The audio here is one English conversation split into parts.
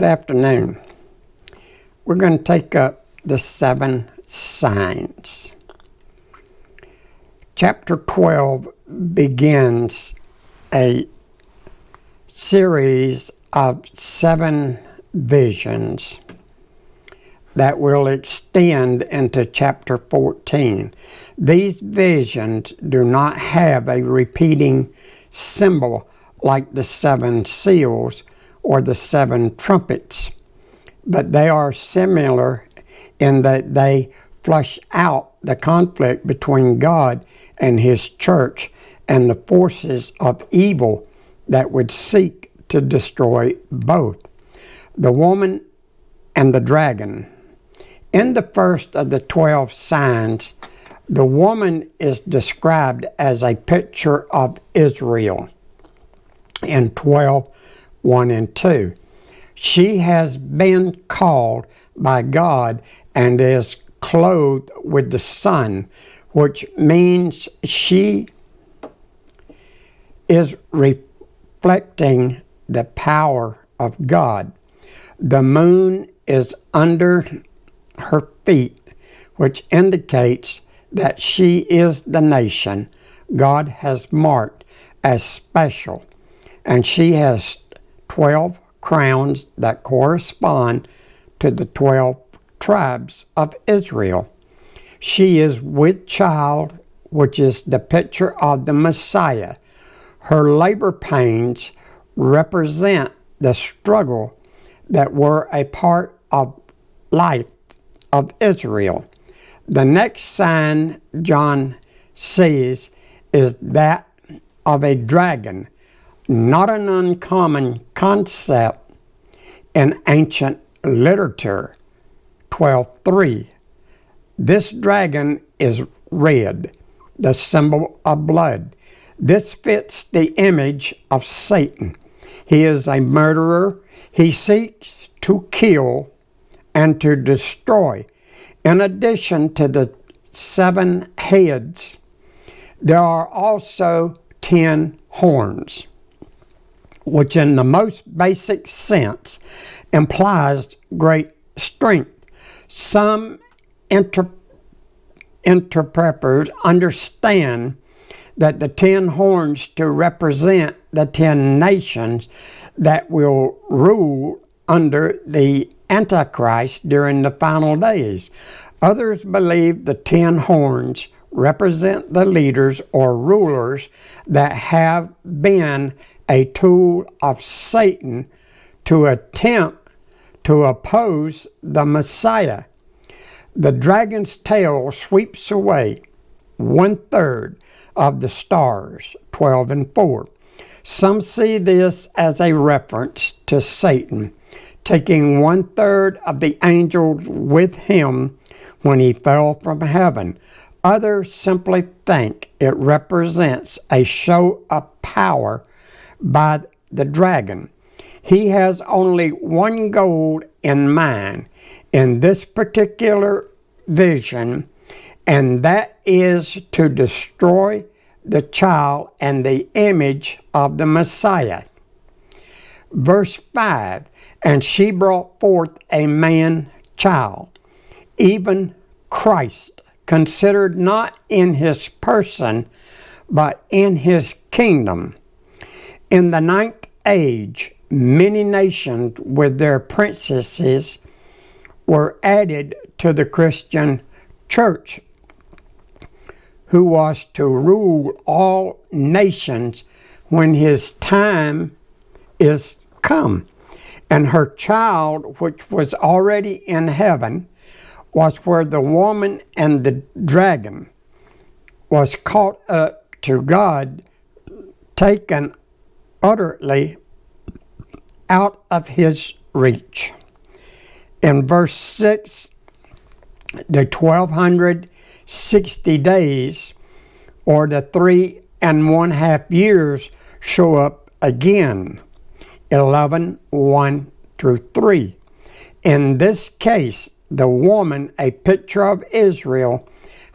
Good afternoon. We're going to take up the 7 signs. Chapter 12 begins a series of 7 visions that will extend into chapter 14. These visions do not have a repeating symbol like the 7 seals or the 7 trumpets, but they are similar in that they flush out the conflict between God and His church and the forces of evil that would seek to destroy both. The woman and the dragon. In the first of the 12 signs, the woman is described as a picture of Israel in 12:1 and 2. She has been called by God and is clothed with the sun, which means she is reflecting the power of God. The moon is under her feet, which indicates that she is the nation God has marked as special, and she has 12 crowns that correspond to the 12 tribes of Israel. She is with child, which is the picture of the Messiah. Her labor pains represent the struggle that were a part of life of Israel. The next sign John sees is that of a dragon, not an uncommon concept in ancient literature. 12:3. This dragon is red, the symbol of blood. This fits the image of Satan. He is a murderer. He seeks to kill and to destroy. In addition to the 7 heads, there are also 10 horns, which in the most basic sense implies great strength. Some interpreters understand that the 10 horns to represent the 10 nations that will rule under the Antichrist during the final days. Others believe the 10 horns represent the leaders or rulers that have been a tool of Satan to attempt to oppose the Messiah. The dragon's tail sweeps away 1/3 of the stars, 12:4. Some see this as a reference to Satan taking 1/3 of the angels with him when he fell from heaven. Others simply think it represents a show of power by the dragon. He has only one goal in mind in this particular vision, and that is to destroy the child and the image of the Messiah. Verse 5, and she brought forth a man-child, even Christ, considered not in his person, but in his kingdom. In the 9th age, many nations with their princesses were added to the Christian church, who was to rule all nations when his time is come. And her child, which was already in heaven, was where the woman and the dragon was caught up to God, taken utterly out of his reach. In verse 6, the 1260 days, or the 3.5 years, show up again. 11:1-3. In this case, the woman, a picture of Israel,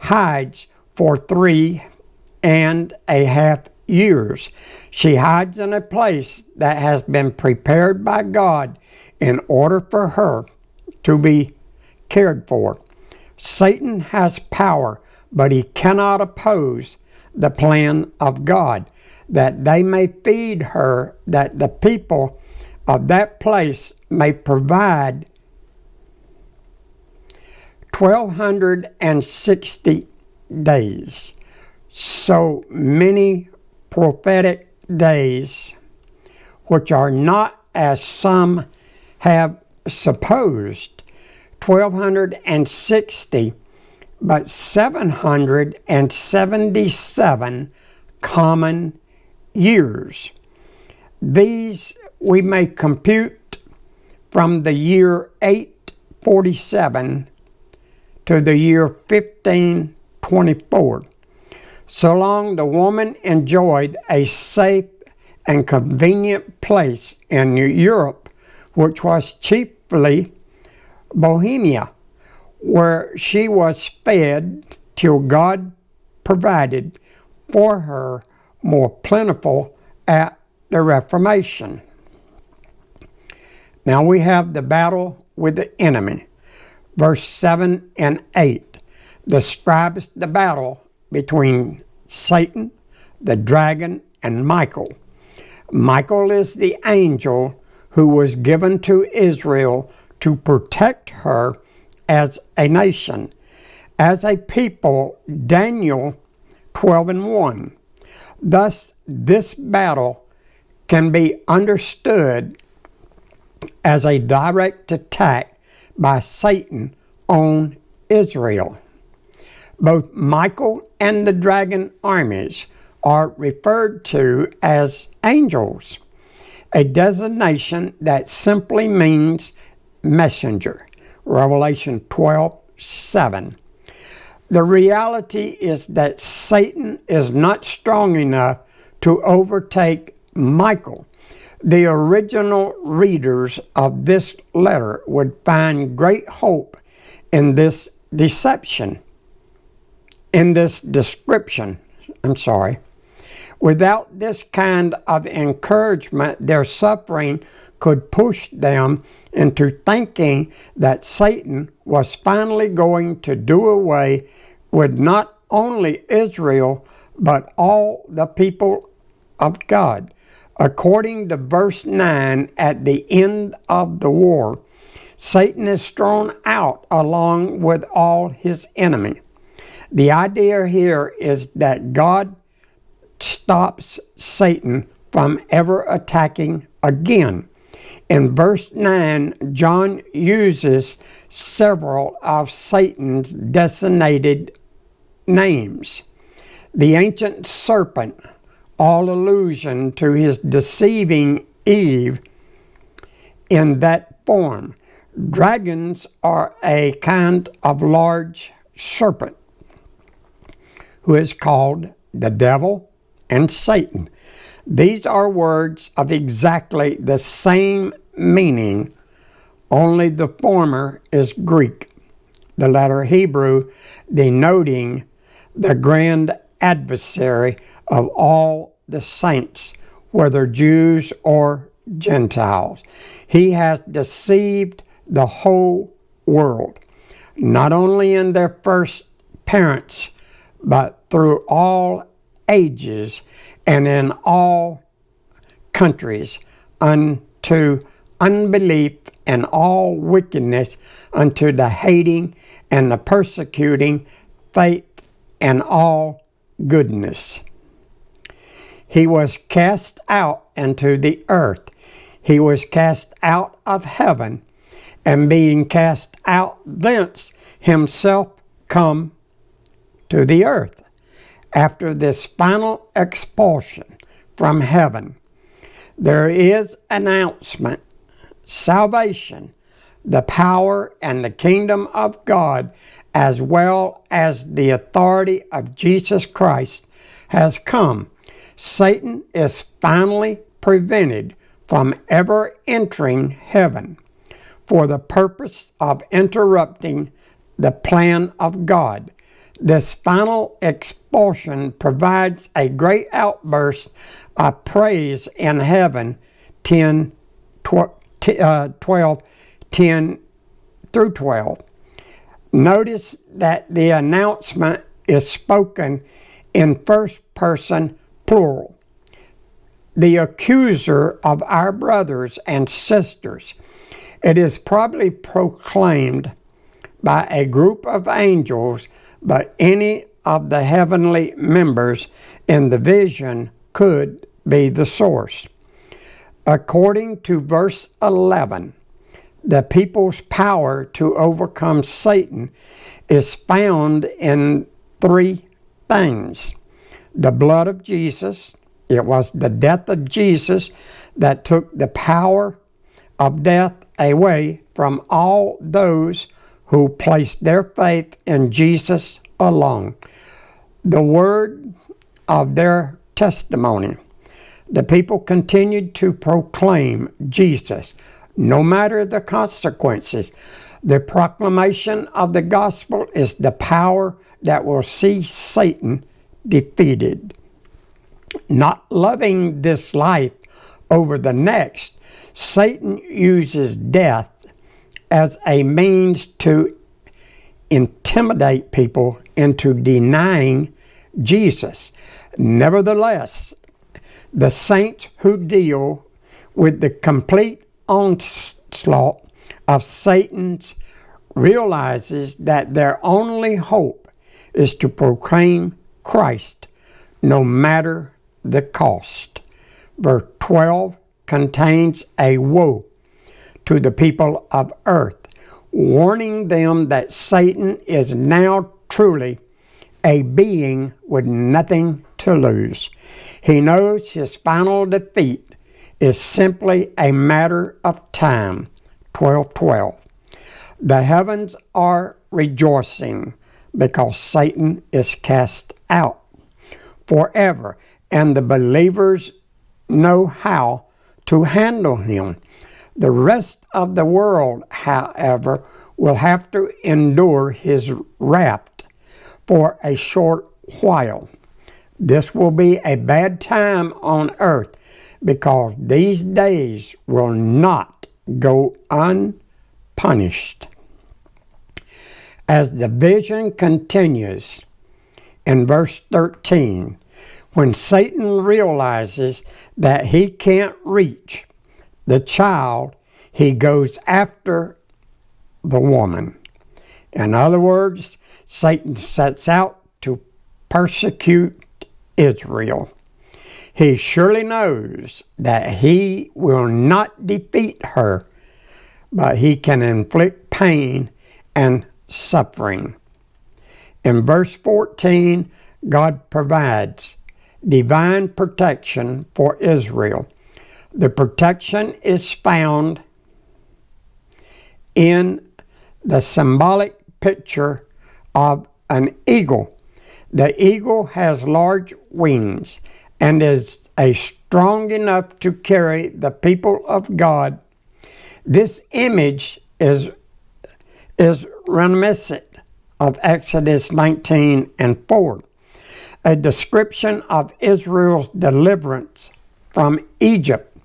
hides for 3.5 years. She hides in a place that has been prepared by God in order for her to be cared for. Satan has power, but he cannot oppose the plan of God, that they may feed her, that the people of that place may provide 1,260 days. So many prophetic days, which are not as some have supposed, 1,260, but 777 common years. These we may compute from the year 847 to the year 1524. So long the woman enjoyed a safe and convenient place in Europe, which was chiefly Bohemia, where she was fed till God provided for her more plentiful at the Reformation. Now we have the battle with the enemy. Verse 7 and 8 describes the battle between Satan, the dragon, and Michael. Michael is the angel who was given to Israel to protect her as a nation. As a people, Daniel 12 and 1. Thus, this battle can be understood as a direct attack by Satan on Israel. Both Michael and the dragon armies are referred to as angels, a designation that simply means messenger. Revelation 12:7. The reality is that Satan is not strong enough to overtake Michael. The original readers of this letter would find great hope in this description. Without this kind of encouragement, their suffering could push them into thinking that Satan was finally going to do away with not only Israel, but all the people of God. According to verse 9, at the end of the war, Satan is thrown out along with all his enemies. The idea here is that God stops Satan from ever attacking again. In verse 9, John uses several of Satan's designated names. The ancient serpent, all allusion to his deceiving Eve in that form. Dragons are a kind of large serpent who is called the devil and Satan. These are words of exactly the same meaning, only the former is Greek, the letter Hebrew denoting the grand adversary of all the saints, whether Jews or Gentiles. He has deceived the whole world, not only in their first parents, but through all ages and in all countries, unto unbelief and all wickedness, unto the hating and the persecuting faith and all goodness. He was cast out into the earth. He was cast out of heaven, and being cast out thence, himself come to the earth. After this final expulsion from heaven, there is announcement, salvation, the power and the kingdom of God, as well as the authority of Jesus Christ has come. Satan is finally prevented from ever entering heaven for the purpose of interrupting the plan of God. This final expulsion provides a great outburst of praise in heaven, 12, 10 through 12. Notice that the announcement is spoken in first person plural. The accuser of our brothers and sisters. It is probably proclaimed by a group of angels, but any of the heavenly members in the vision could be the source. According to verse 11, the people's power to overcome Satan is found in three things. The blood of Jesus. It was the death of Jesus that took the power of death away from all those who placed their faith in Jesus alone. The word of their testimony. The people continued to proclaim Jesus, no matter the consequences. The proclamation of the gospel is the power that will see Satan defeated. Not loving this life over the next, Satan uses death as a means to intimidate people into denying Jesus. Nevertheless, the saints who deal with the complete onslaught of Satan's realizes that their only hope is to proclaim Christ no matter the cost. Verse 12 contains a woe to the people of earth, warning them that Satan is now truly a being with nothing to lose. He knows his final defeat is simply a matter of time. 12:12. The heavens are rejoicing because Satan is cast out forever, and the believers know how to handle him. The rest of the world, however, will have to endure his wrath for a short while. This will be a bad time on earth because these days will not go unpunished. As the vision continues in verse 13, when Satan realizes that he can't reach the child, he goes after the woman. In other words, Satan sets out to persecute Israel. He surely knows that he will not defeat her, but he can inflict pain and suffering. In verse 14, God provides divine protection for Israel. The protection is found in the symbolic picture of an eagle. The eagle has large wings and is strong enough to carry the people of God. This image is reminiscent of Exodus 19:4, a description of Israel's deliverance from Egypt.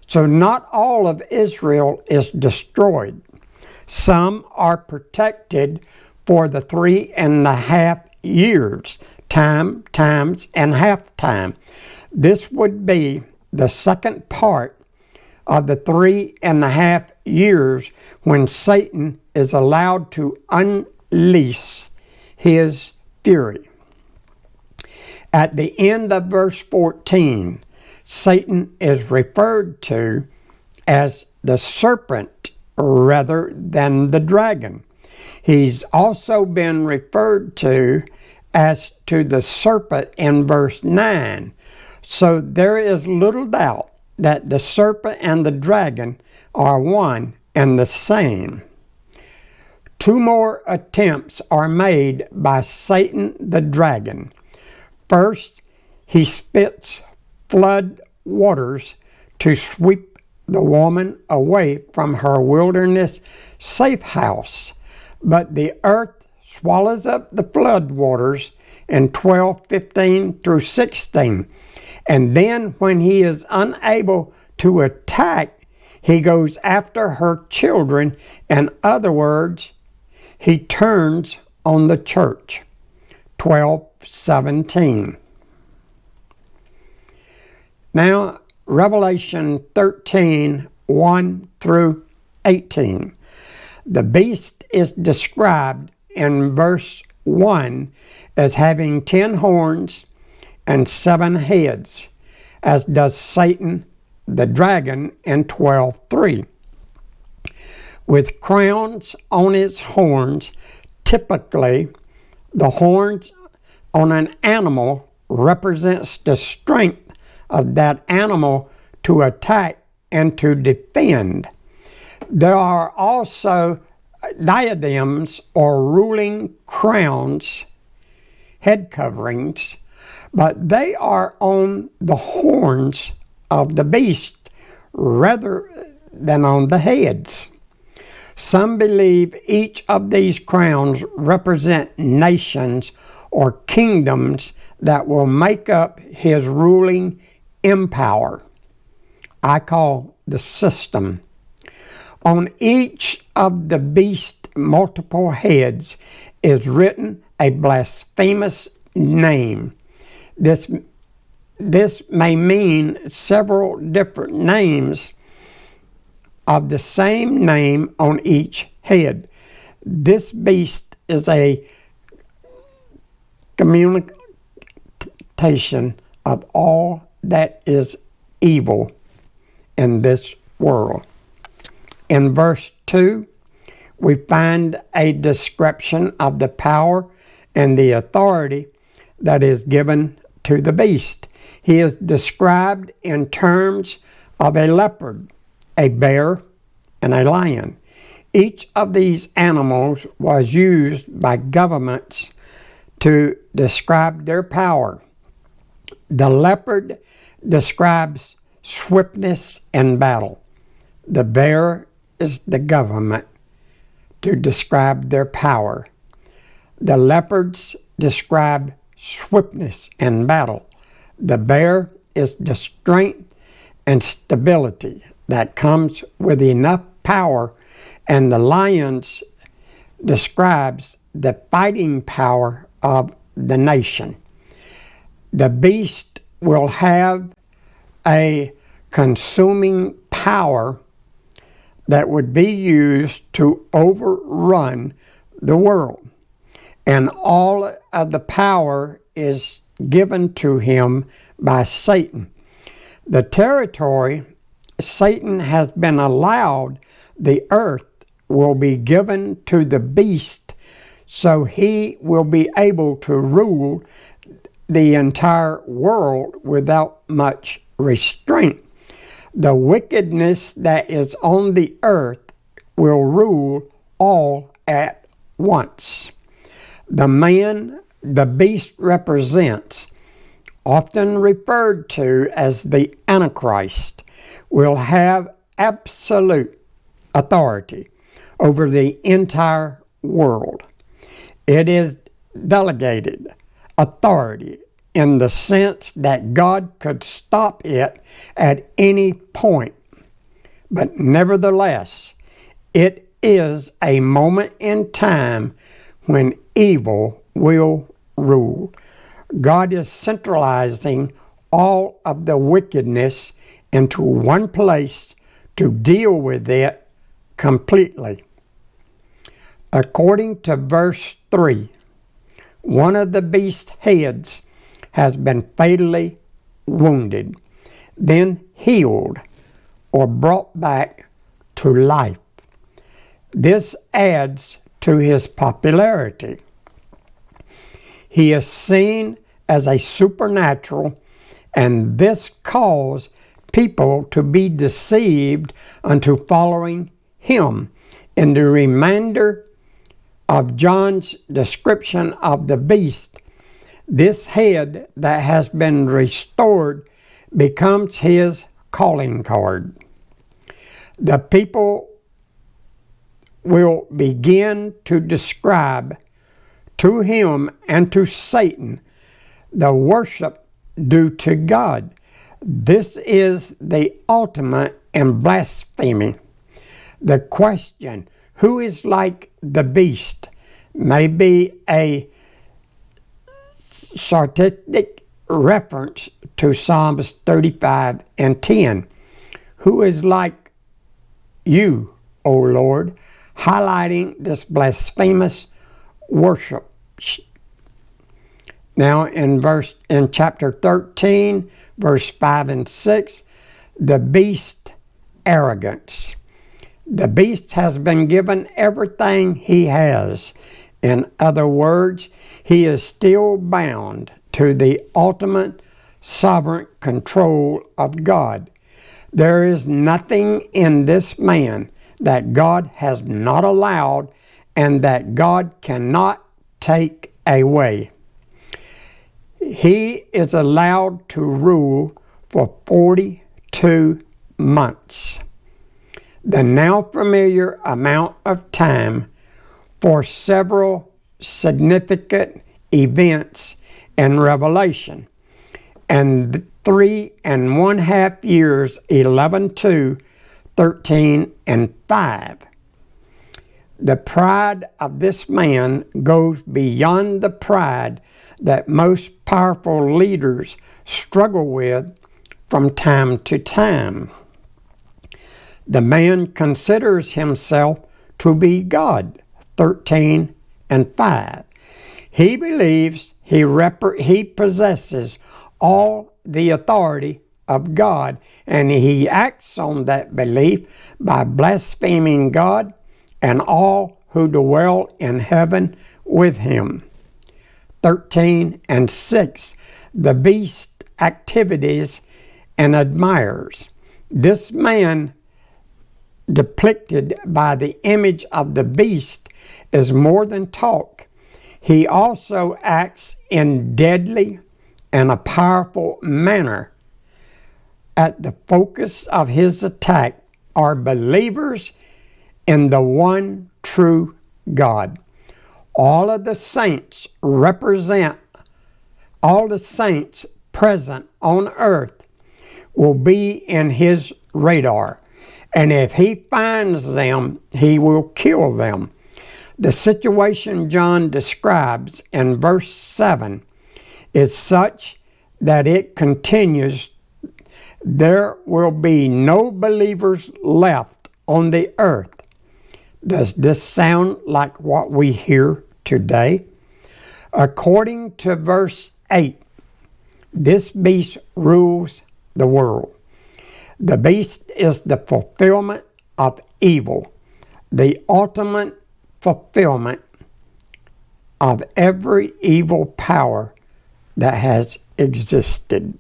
So not all of Israel is destroyed. Some are protected for the 3.5 years, times and half time. This would be the second part of the 3.5 years when Satan is allowed to unleash his fury. At the end of verse 14, Satan is referred to as the serpent rather than the dragon. He's also been referred to as to the serpent in verse 9. So there is little doubt that the serpent and the dragon are one and the same. Two more attempts are made by Satan the dragon. First, he spits flood waters to sweep the woman away from her wilderness safe house. But the earth swallows up the flood waters in 12:15 through 16. And then when he is unable to attack, he goes after her children. In other words, he turns on the church. 12:17. Now, Revelation 13:1 through 18. The beast is described in verse 1 as having 10 horns and 7 heads, as does Satan the dragon in 12:3. With crowns on its horns. Typically, the horns on an animal represents the strength of that animal to attack and to defend. There are also diadems or ruling crowns, head coverings, but they are on the horns of the beast rather than on the heads. Some believe each of these crowns represent nations or kingdoms that will make up his ruling empire. I call the system. On each of the beast's multiple heads is written a blasphemous name. This may mean several different names of the same name on each head. This beast is a communication of all that is evil in this world. In verse 2, we find a description of the power and the authority that is given to the beast. He is described in terms of a leopard, a bear, and a lion. Each of these animals was used by governments to describe their power. The leopard describes swiftness in battle. The bear is the government to describe their power. The leopards describe swiftness in battle. The bear is the strength and stability that comes with enough power, and the lions describes the fighting power of the nation. The beast will have a consuming power that would be used to overrun the world. And all of the power is given to him by Satan. The territory Satan has been allowed, the earth, will be given to the beast, so he will be able to rule the entire world without much restraint. The wickedness that is on the earth will rule all at once. The man the beast represents, often referred to as the Antichrist, will have absolute authority over the entire world. It is delegated authority in the sense that God could stop it at any point. But nevertheless, it is a moment in time when evil will rule. God is centralizing all of the wickedness into one place to deal with it completely. According to verse 3, one of the beast's heads has been fatally wounded, then healed or brought back to life. This adds to his popularity. He is seen as a supernatural, and this caused people to be deceived unto following him. In the remainder of John's description of the beast, this head that has been restored becomes his calling card. The people will begin to describe to him and to Satan the worship due to God. This is the ultimate in blasphemy. The question, who is like the beast, may be a sarcastic reference to Psalms 35 and 10. Who is like you, O Lord, highlighting this blasphemous worship. Now in chapter 13, verse 5 and 6, the beast arrogance. The beast has been given everything he has. In other words, he is still bound to the ultimate sovereign control of God. There is nothing in this man that God has not allowed and that God cannot take away. He is allowed to rule for 42 months, the now familiar amount of time for several significant events in Revelation, and 3.5 years, 11, 2, 13, and 5. The pride of this man goes beyond the pride that most powerful leaders struggle with from time to time. The man considers himself to be God, 13 and 5. He believes he possesses all the authority of God, and he acts on that belief by blaspheming God and all who dwell in heaven with him. 13 and 6, the beast activities and admirers. This man, depicted by the image of the beast, is more than talk. He also acts in deadly and a powerful manner. At the focus of his attack are believers in the one true God. All the saints present on earth will be in his radar, and if he finds them, he will kill them. The situation John describes in verse 7 is such that it continues. There will be no believers left on the earth. Does this sound like what we hear today? According to verse 8, this beast rules the world. The beast is the fulfillment of evil, the ultimate fulfillment of every evil power that has existed.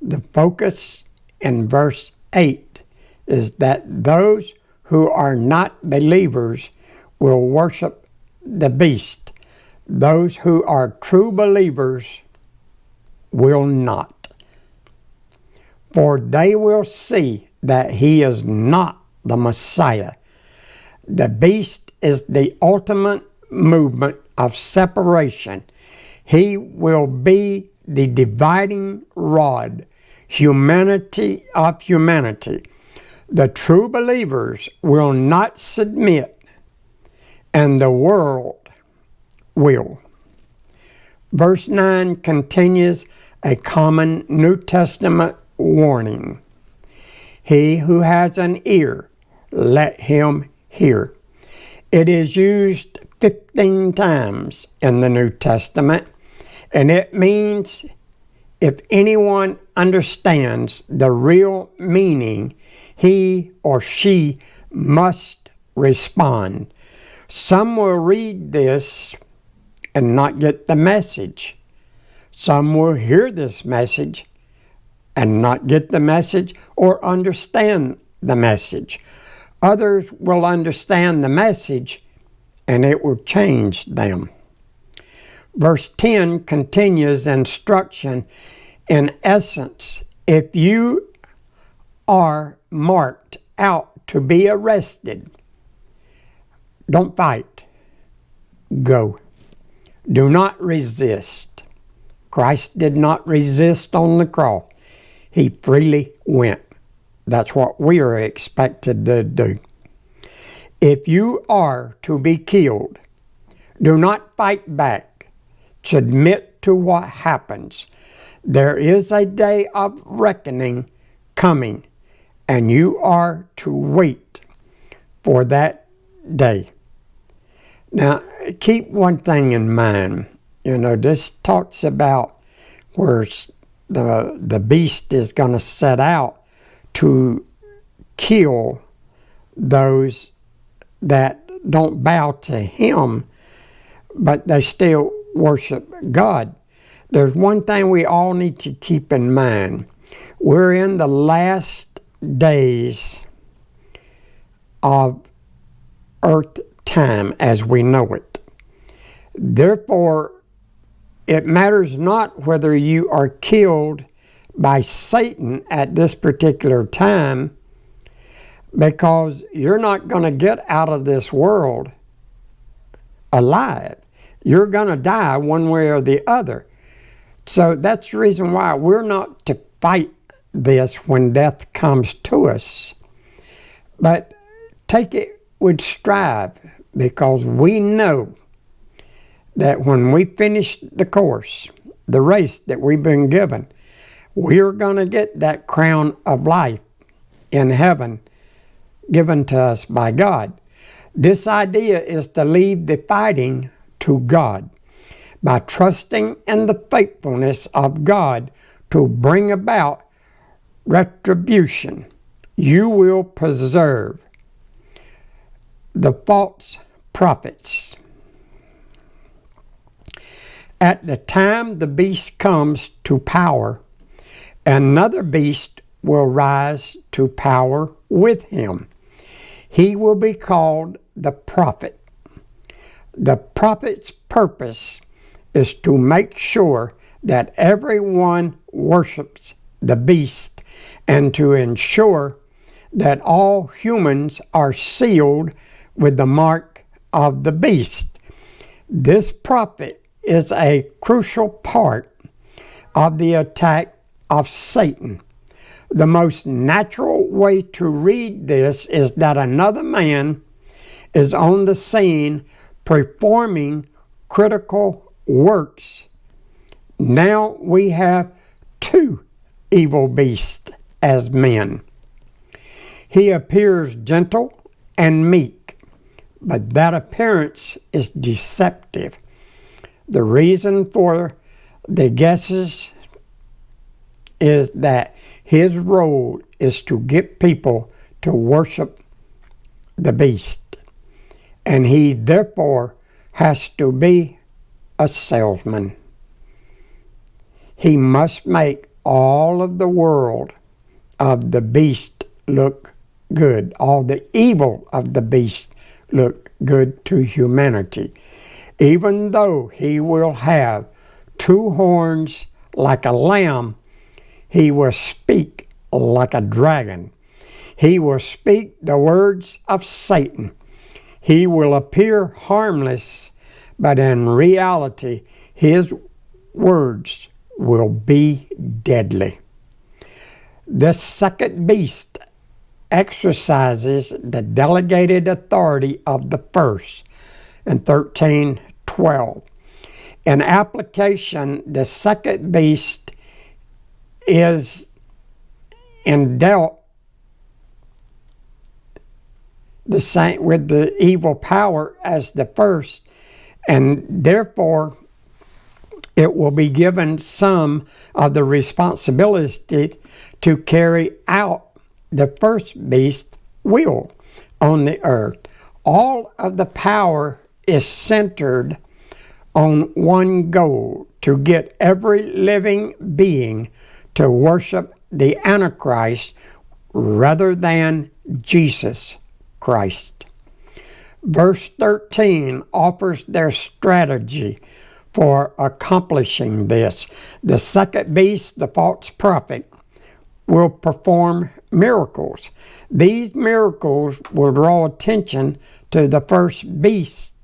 The focus in verse 8 is that those who are not believers will worship the beast. Those who are true believers will not. For they will see that he is not the Messiah. The beast is the ultimate movement of separation. He will be the dividing rod, humanity of humanity. The true believers will not submit, and the world will. Verse 9 continues a common New Testament warning. He who has an ear, let him hear. It is used 15 times in the New Testament, and it means if anyone understands the real meaning, he or she must respond. Some will read this and not get the message. Some will hear this message and not get the message or understand the message. Others will understand the message and it will change them. Verse 10 continues instruction. In essence, if you are marked out to be arrested, don't fight. Go. Do not resist. Christ did not resist on the cross. He freely went. That's what we are expected to do. If you are to be killed, do not fight back. Submit to what happens. There is a day of reckoning coming, and you are to wait for that day. Now, keep one thing in mind. This talks about where the beast is going to set out to kill those that don't bow to him, but they still worship God. There's one thing we all need to keep in mind. We're in the last days of earth time as we know it. Therefore, it matters not whether you are killed by Satan at this particular time, because you're not going to get out of this world alive. You're going to die one way or the other. So that's the reason why we're not to fight this when death comes to us, but take it with strive, because we know that when we finish the course, the race that we've been given, we're going to get that crown of life in heaven given to us by God. This idea is to leave the fighting to God by trusting in the faithfulness of God to bring about retribution. You will preserve the false prophets. At the time the beast comes to power, another beast will rise to power with him. He will be called the prophet. The prophet's purpose is to make sure that everyone worships the beast and to ensure that all humans are sealed with the mark of the beast. This prophet is a crucial part of the attack of Satan. The most natural way to read this is that another man is on the scene performing critical works. Now we have two evil beasts as men. He appears gentle and meek, but that appearance is deceptive. The reason for the guesses is that his role is to get people to worship the beast, and he therefore has to be a salesman. He must make all of the world of the beast look good, all the evil of the beast look good to humanity. Even though he will have two horns like a lamb, he will speak like a dragon. He will speak the words of Satan. He will appear harmless, but in reality, his words will be deadly. The second beast exercises the delegated authority of the first in 13:12. In application, the second beast is endowed the same with the evil power as the first, and therefore it will be given some of the responsibility to carry out the first beast's will on the earth. All of the power is centered on one goal: to get every living being to worship the Antichrist rather than Jesus Christ. Verse 13 offers their strategy for accomplishing this. The second beast, the false prophet, will perform miracles. These miracles will draw attention to the first beast,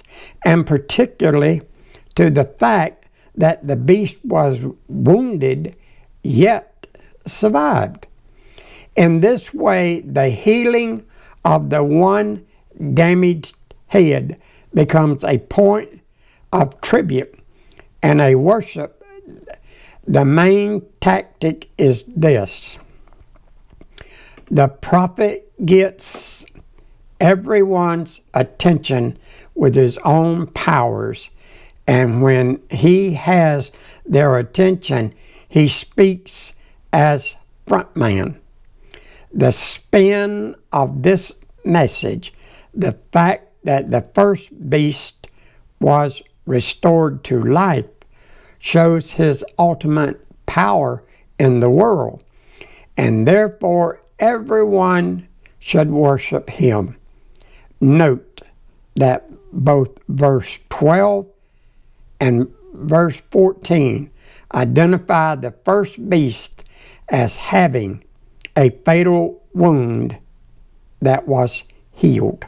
and particularly to the fact that the beast was wounded yet survived. In this way, the healing of the one damaged head becomes a point of tribute and a worship. The main tactic is this: the prophet gets everyone's attention with his own powers, and when he has their attention, he speaks as frontman. The spin of this message, the fact that the first beast was restored to life, shows his ultimate power in the world, and therefore everyone should worship him. Note that both verse 12 and verse 14 identify the first beast as having a fatal wound that was healed.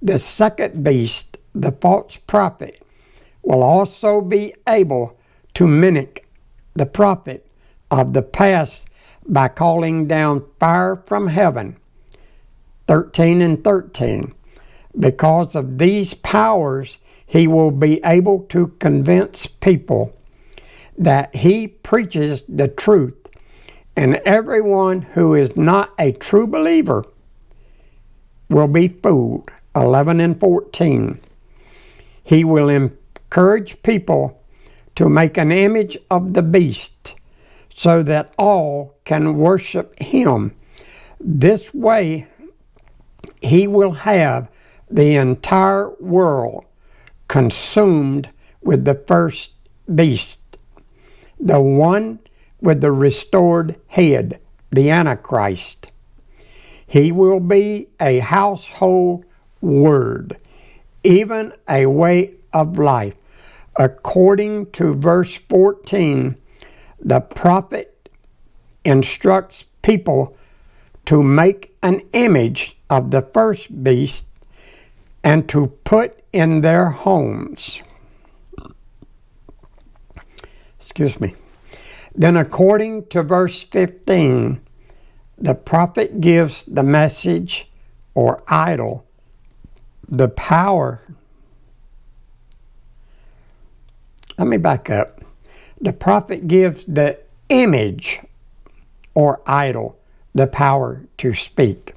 The second beast, the false prophet, will also be able to mimic the prophet of the past by calling down fire from heaven. 13 and 13. Because of these powers, he will be able to convince people that he preaches the truth, and everyone who is not a true believer will be fooled. 11 and 14. He will encourage people to make an image of the beast so that all can worship him. This way, he will have the entire world consumed with the first beast, the one with the restored head, the Antichrist. He will be a household word, even a way of life. According to verse 14, the prophet instructs people to make an image of the first beast and to put in their homes. Then according to verse 15, the prophet gives the message or idol the power. Let me back up. The prophet gives the image or idol the power to speak.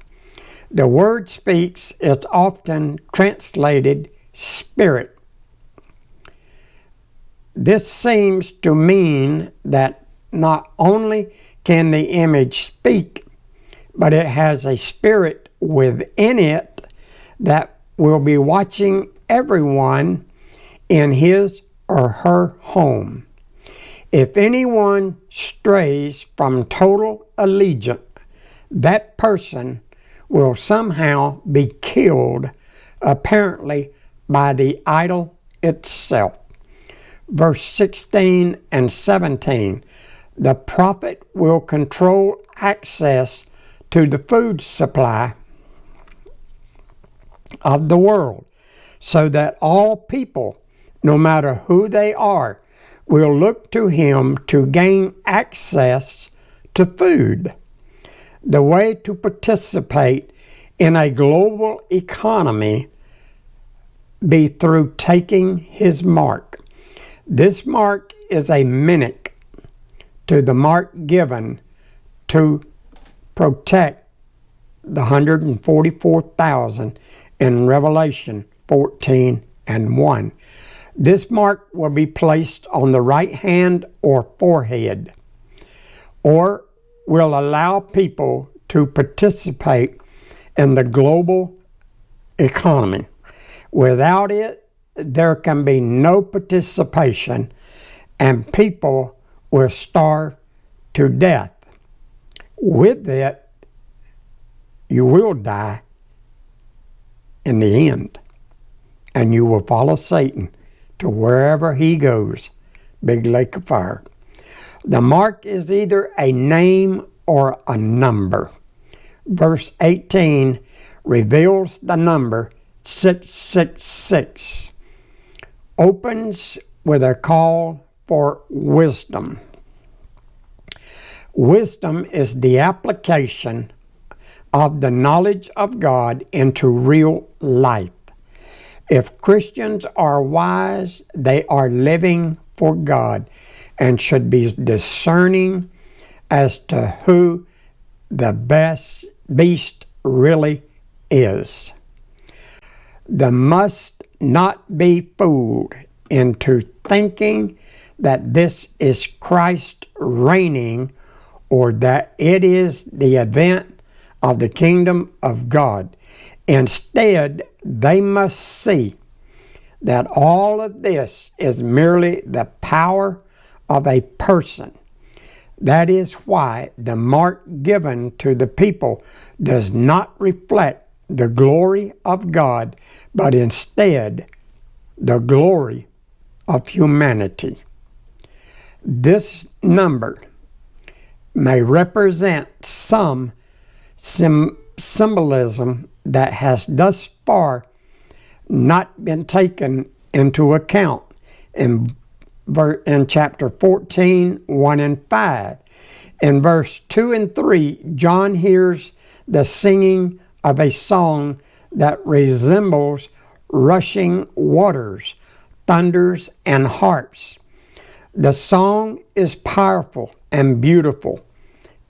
The word speaks is often translated spirit. This seems to mean that not only can the image speak, but it has a spirit within it that will be watching everyone in his or her home. If anyone strays from total allegiance, that person will somehow be killed, apparently by the idol itself. Verse 16 and 17, the prophet will control access to the food supply of the world, so that all people, no matter who they are, will look to him to gain access to food. The way to participate in a global economy be through taking his mark. This mark is a mimic to the mark given to protect the 144,000 in Revelation 14 and 1. This mark will be placed on the right hand or forehead, or will allow people to participate in the global economy. Without it, there can be no participation, and people will starve to death. With it, you will die in the end, and you will follow Satan to wherever he goes, big lake of fire. The mark is either a name or a number. Verse 18 reveals the number 666. Opens with a call for wisdom. Wisdom is the application of the knowledge of God into real life. If Christians are wise, they are living for God and should be discerning as to who the best beast really is. They must not be fooled into thinking that this is Christ reigning or that it is the event of the kingdom of God. Instead, they must see that all of this is merely the power of a person. That is why the mark given to the people does not reflect the glory of God, but instead the glory of humanity. This number may represent some symbolism that has thus far not been taken into account in chapter 14, 1 and 5. In verse 2 and 3, John hears the singing of a song that resembles rushing waters, thunders, and harps. The song is powerful and beautiful.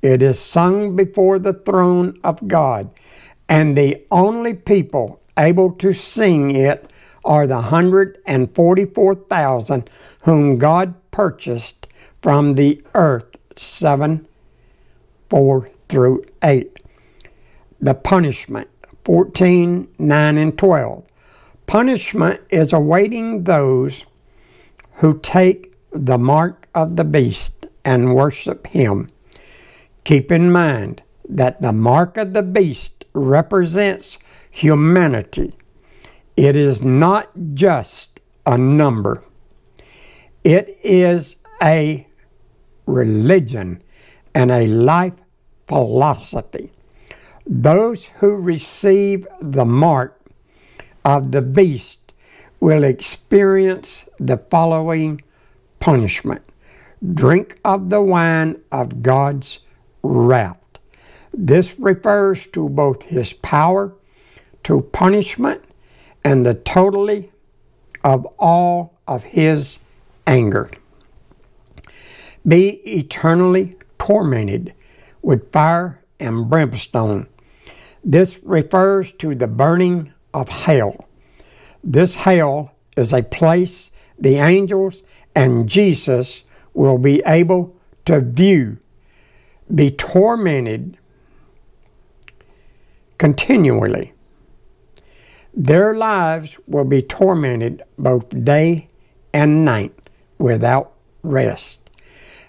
It is sung before the throne of God, and the only people able to sing it are the 144,000 whom God purchased from the earth. 7:4-8. The punishment, 14, 9, and 12. Punishment is awaiting those who take the mark of the beast and worship him. Keep in mind that the mark of the beast represents humanity. It is not just a number. It is a religion and a life philosophy. Those who receive the mark of the beast will experience the following punishment. Drink of the wine of God's wrath. This refers to both his power to punishment and the totality of all of his anger. Be eternally tormented with fire and brimstone. This refers to the burning of hell. This hell is a place the angels and Jesus will be able to view, be tormented continually. Their lives will be tormented both day and night without rest.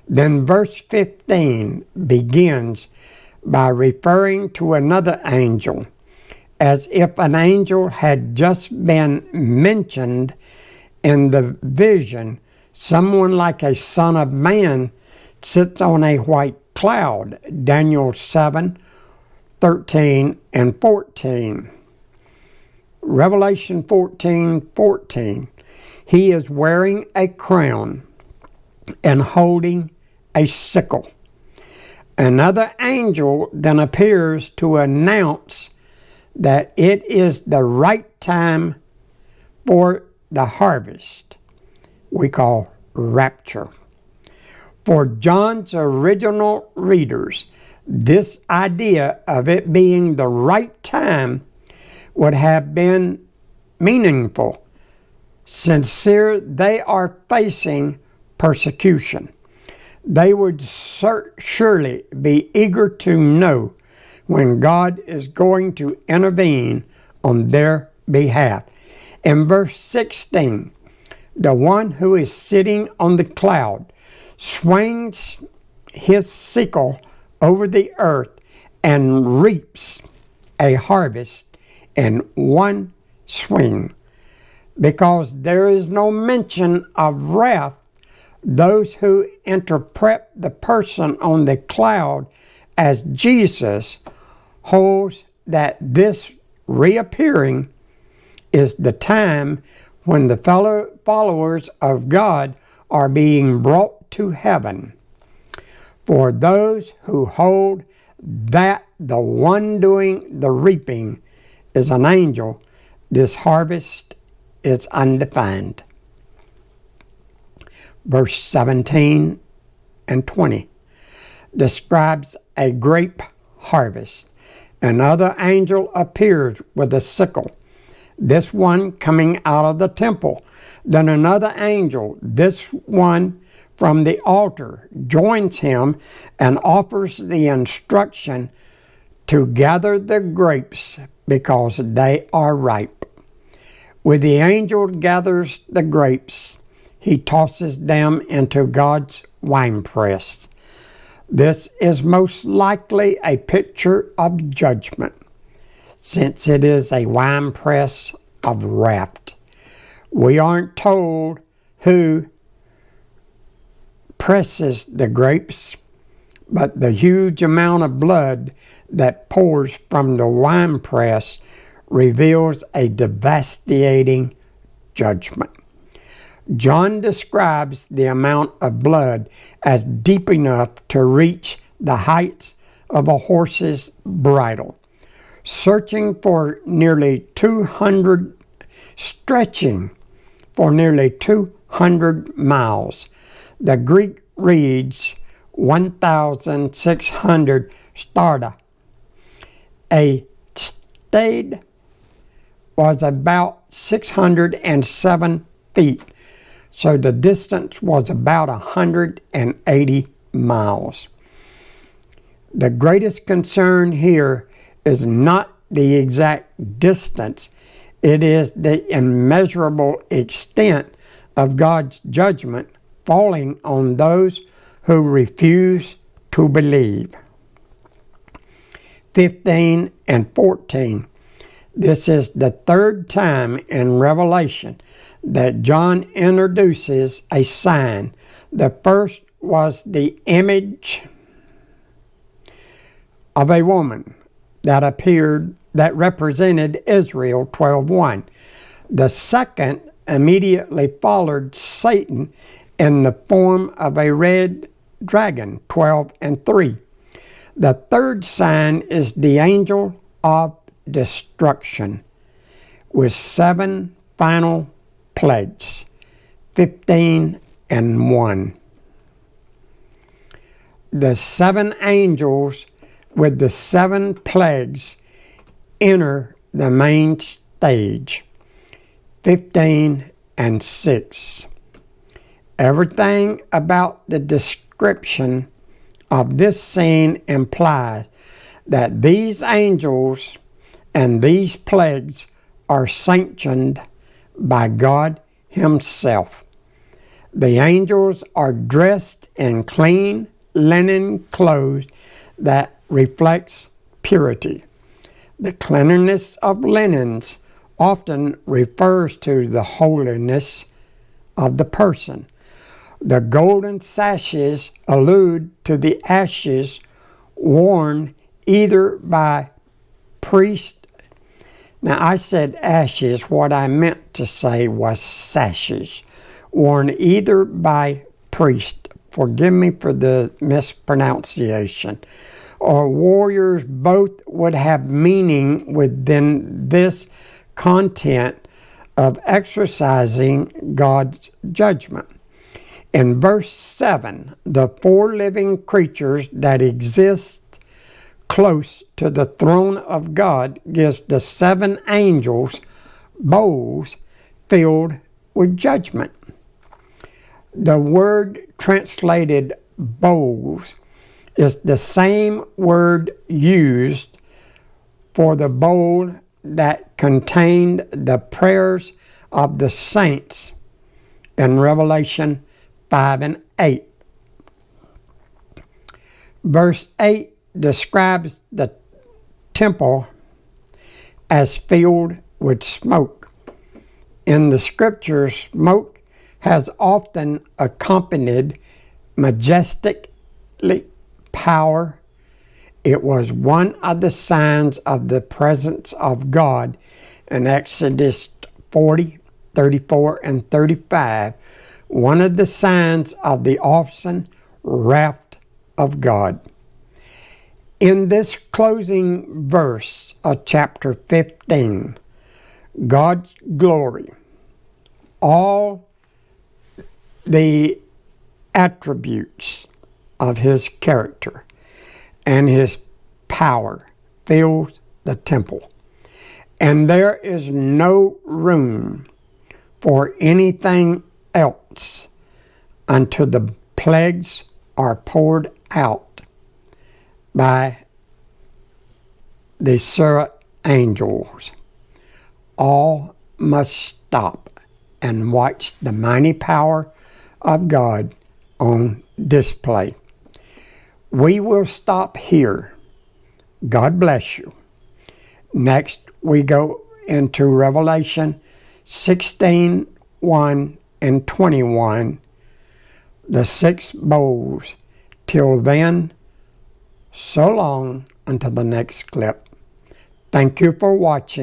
Then verse 15 begins by referring to another angel, as if an angel had just been mentioned in the vision. Someone like a son of man sits on a white cloud. Daniel 7:13 and 14. Revelation 14:14. He is wearing a crown and holding a sickle. Another angel then appears to announce that it is the right time for the harvest, we call rapture. For John's original readers, this idea of it being the right time would have been meaningful, since they are facing persecution. They would surely be eager to know when God is going to intervene on their behalf. In verse 16, the one who is sitting on the cloud swings his sickle over the earth and reaps a harvest in one swing. Because there is no mention of wrath, Those who interpret the person on the cloud as Jesus holds that this reappearing is the time when the fellow followers of God are being brought to heaven. For those who hold that the one doing the reaping is an angel, this harvest is undefined. Verse 17 and 20 describes a grape harvest. Another angel appears with a sickle, this one coming out of the temple. Then another angel, this one from the altar, joins him and offers the instruction to gather the grapes because they are ripe. When the angel gathers the grapes, he tosses them into God's winepress. This is most likely a picture of judgment, since it is a winepress of wrath. We aren't told who presses the grapes, but the huge amount of blood that pours from the winepress reveals a devastating judgment. John describes the amount of blood as deep enough to reach the heights of a horse's bridle, stretching for nearly 200 miles. The Greek reads 1,600 stadia. A stadia was about 607 feet. So the distance was about 180 miles. The greatest concern here is not the exact distance. It is the immeasurable extent of God's judgment falling on those who refuse to believe. 15 and 14. This is the third time in Revelation that John introduces a sign. The first was the image of a woman that appeared, that represented Israel, 12:1. The second immediately followed Satan in the form of a red dragon, 12:3. The third sign is the angel of destruction with 7 final plagues, 15:1. The 7 angels with the 7 plagues enter the main stage, 15:6. Everything about the description of this scene implies that these angels and these plagues are sanctioned by God Himself. The angels are dressed in clean linen clothes that reflects purity. The cleanliness of linens often refers to the holiness of the person. The golden sashes allude to the ashes worn either by priest. Now I said ashes, what I meant to say was sashes, worn either by priest, forgive me for the mispronunciation, or warriors. Both would have meaning within this content of exercising God's judgment. In verse 7, the 4 living creatures that exist close to the throne of God gives the 7 angels bowls filled with judgment. The word translated bowls is the same word used for the bowl that contained the prayers of the saints in Revelation 5 and 8. Verse 8 describes the temple as filled with smoke. In the scriptures, smoke has often accompanied majestic power. It was one of the signs of the presence of God in Exodus 40, 34, and 35, one of the signs of the awesome wrath of God. In this closing verse of chapter 15, God's glory, all the attributes of His character and His power fills the temple. And there is no room for anything else until the plagues are poured out by the seraph angels. All must stop and watch the mighty power of God on display. We will stop here. God bless you. Next, we go into Revelation 16, 1 and 21, the 6 bowls. Till then, so long until the next clip. Thank you for watching.